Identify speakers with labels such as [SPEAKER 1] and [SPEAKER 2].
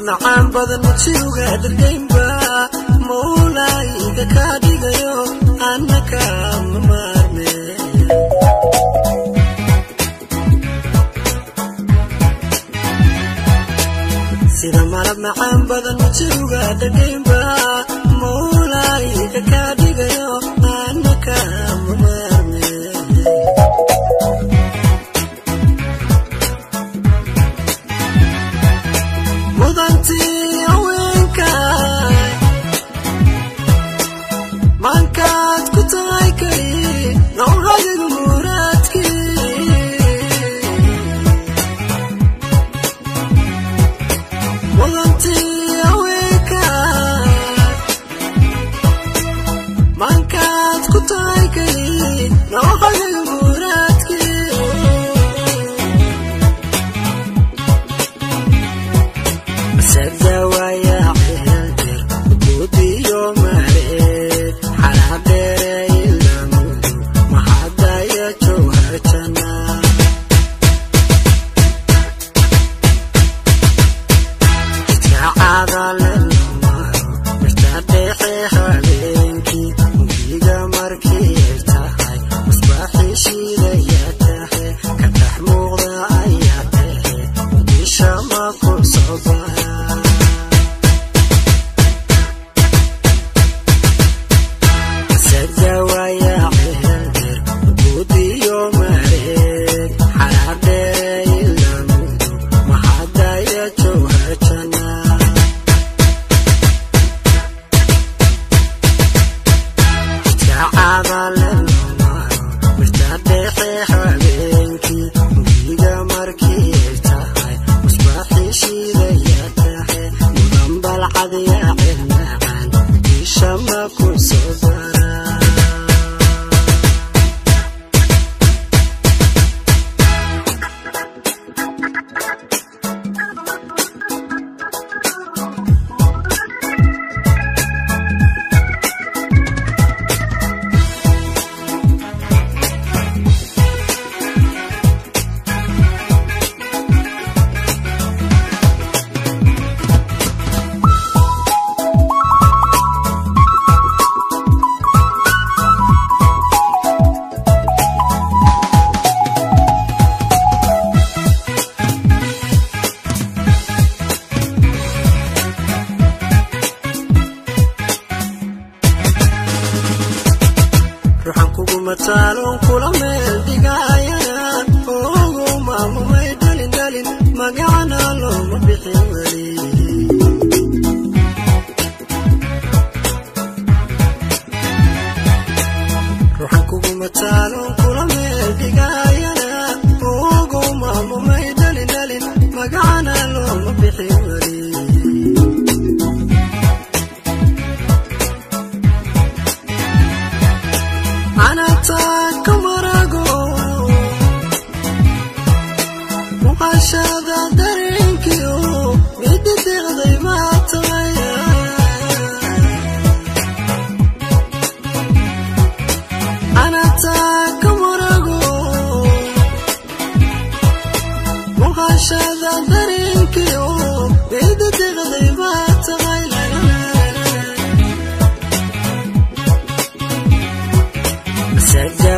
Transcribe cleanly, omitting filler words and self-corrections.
[SPEAKER 1] macaan badan masiiga dargeynba mawlayga ka dhigayo annaka maarme sida malab macaan badan masiiga dargeynba mawlayga ka dhigayo annaka maarme mudanti haweenka mankaad ku tahay kay nawradiga muraadki mudanti haweenka mankaad ku tahay kay nawradiga muraadki سدوايا حياتر ودي يوم عليك على ديري المود ما حدا يجوهرتنا اتعاد للنمار مرتدحي حبينكي وبيقى مركي ارتاحي مصباحي شيلياتحي كتح مغضى اياتحي ودي شماكو صباحي سدوايا حياتر ودي يوم عليك على ديري المود ما حدا يجوهرتنا اتعاد للنمار مرتدحي حبينكي وبيقى مركي ارتاحي مصباحي شيلياتحي مضم بالعد يا عالمعان ودي شماكو صباحي ruuxan kugu mataalon kula meel dhigayana ogo maamumay dhalin magacana looma bixin weli ruuxan kugu mataalon kula meel dhigayana ogo maamumay dhalin magacana looma bixin weli أنا تاك مراغو مقاشدة دارينكيو ميدي تغضي ما تغير أنا تاك مراغو مقاشدة دارينكيو ميدي تغضي ما تغير سجى